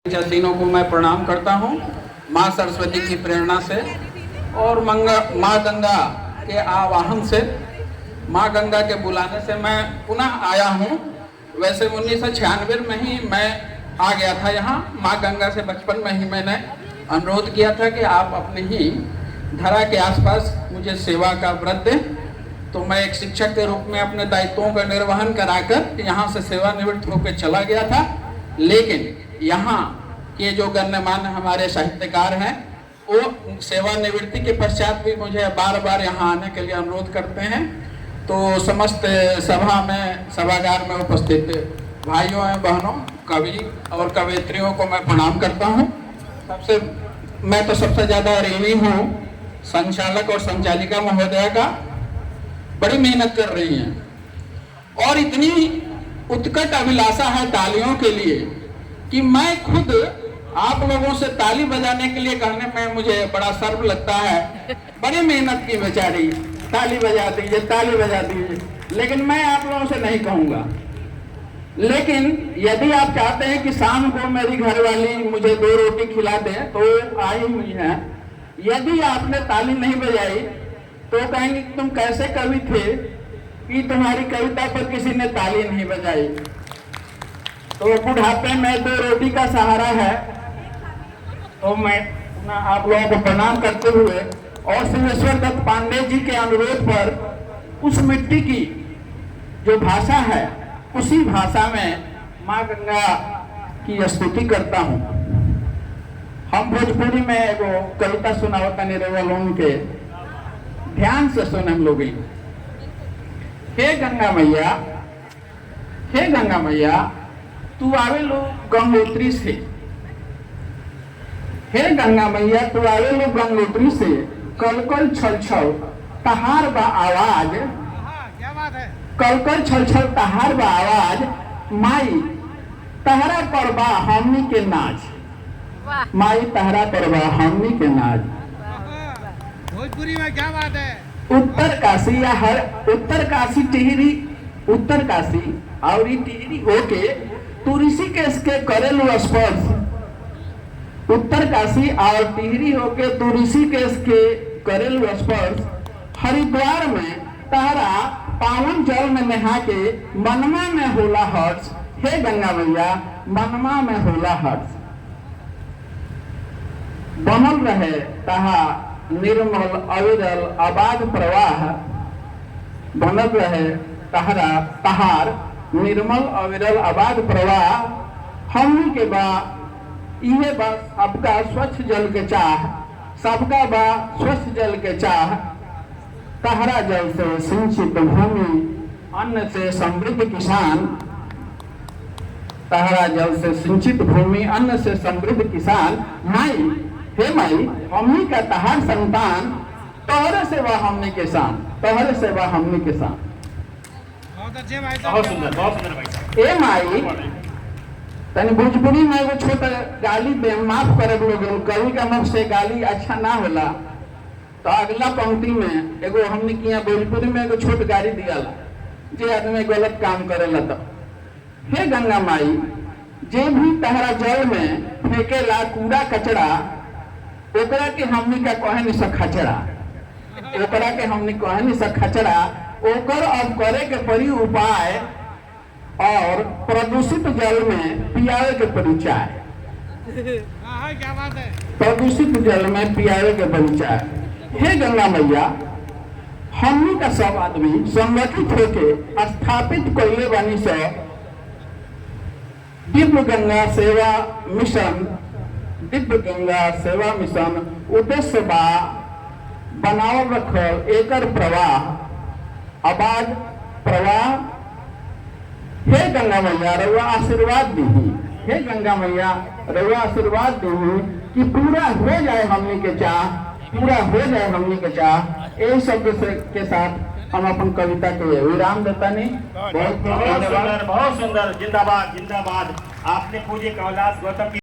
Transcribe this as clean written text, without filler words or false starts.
तीनों को मैं प्रणाम करता हूँ माँ सरस्वती की प्रेरणा से और माँ गंगा के आवाहन से, माँ गंगा के बुलाने से मैं पुनः आया हूँ। वैसे 1996 में ही मैं आ गया था यहाँ। माँ गंगा से बचपन में ही मैंने अनुरोध किया था कि आप अपने ही धरा के आसपास मुझे सेवा का व्रत दें, तो मैं एक शिक्षक के रूप में अपने दायित्वों का निर्वहन कराकर यहाँ से सेवानिवृत्त होकर चला गया था। लेकिन यहाँ के जो गण्यमान्य हमारे साहित्यकार हैं वो सेवानिवृत्ति के पश्चात भी मुझे बार बार यहाँ आने के लिए अनुरोध करते हैं। तो समस्त सभा में, सभागार में उपस्थित भाइयों एवं बहनों, कवि और कवयित्रियों को मैं प्रणाम करता हूँ। मैं तो सबसे ज़्यादा ऋणी हूँ संचालक और संचालिका महोदया का। बड़ी मेहनत कर रही हैं और इतनी उत्कट अभिलाषा है तालियों के लिए कि मैं खुद आप लोगों से ताली बजाने के लिए कहने में मुझे बड़ा शर्म लगता है। बड़ी मेहनत की बेचारी, ताली बजा दीजिए, ताली बजा दीजिए, लेकिन मैं आप लोगों से नहीं कहूँगा। लेकिन यदि आप चाहते हैं कि शाम को मेरी घरवाली मुझे 2 रोटी खिला दे तो आई हुई है। यदि आपने ताली नहीं बजाई तो कहेंगे कि तुम कैसे कवि थे कि तुम्हारी कविता पर किसी ने ताली नहीं बजाई। तो बुढ़ापे में 2 रोटी का सहारा है। तो मैं आप लोगों को प्रणाम करते हुए और सिंहेश्वर दत्त पांडे जी के अनुरोध पर उस मिट्टी की जो भाषा है उसी भाषा में माँ गंगा की स्तुति करता हूँ। हम भोजपुरी में एगो कविता सुनावता निरवलों के ध्यान से सुन हम लोग। हे गंगा मैया, हे गंगा मैया, तू आवे लो गंगोत्री से। हे गंगा मैया, तू आवे लो गंगोत्री से, कल कल छल छल तहार बा आवाज। क्या बात है? कल कल छल छल तहार बा आवाज, माई तहरा पर बा हमनी के नाच। माई तहरा पर बा हमनी के नाच। भोजपुरी में क्या बात है? उत्तर काशी या उत्तर काशी टिहरी, उत्तर काशी और टिहरी होके तू ऋषिकेश के करेलू स्पर्श। उत्तर काशी और टिहरी होके तू ऋषिकेश के करेलू स्पर्श। हरिद्वार में तहरा पावन जल में नहा के मनमा में होला हर्ष। हे गंगा मैया, मनमा में होला हर्ष। बनल रहे तहा निर्मल अविरल अबाध प्रवाह। बनल रहे तहार निर्मल अविरल अबाध प्रवाह। हमनी के बा इहे बा सबका स्वच्छ जल के चाह। सबका बा स्वच्छ जल के चाह। तहरा जल से सिंचित भूमि, अन्न से समृद्ध किसान। तहरा जल से सिंचित भूमि, अन्न से समृद्ध किसान। माई, हे माई, हमनी का तहार संतान, तोहरे सेवा हमनी के शान, तोहरे सेवा हमनी के शान। बहुत अच्छे भाई साहब, बहुत सुंदर भाई साहब। ए माई, तनी भोजपुरी में एगो छोटा गाली दे, माफ करे लोगन, कवि का मुख से गाली अच्छा ना होला। तो अगला पंक्ति में एगो हमनी के यहाँ भोजपुरी में एगो छोट गाली दियाला जे आदमी गलत काम करेला। तो हे गंगा माई, जे भी तहरा जल में फेंकेला कूड़ा कचरा, ओकरा के हमनी का कहे नहीं खचड़ा। ओकरा के हमनी कहे नहीं खचड़ा। ओकर अब करे के परी उपाय और प्रदूषित जल में पियावे के परी चाय। क्या बात है? प्रदूषित जल में पियावे के परी चाय। हे गंगा मैया, हमनी का सब आदमी संगठित होके स्थापित कैले बानी से दिव्य गंगा सेवा मिशन। दिव्य गंगा सेवा मिशन उद्देश्य बा बनावल रखल एकर प्रवाह, आबाद प्रवाह। हे गंगा मैया, रउआ आशीर्वाद दीही। हे गंगा मैया, रउआ आशीर्वाद दीही कि पूरा हो जाए हमनी के चाह, पूरा हो जाए हमनी के चाह। यही शब्द के साथ हम अपन कविता के विराम देता नहीं। बहुत सुंदर, बहुत सुंदर। जिंदाबाद, जिंदाबाद। आपने पूज्य कमलदास गौतम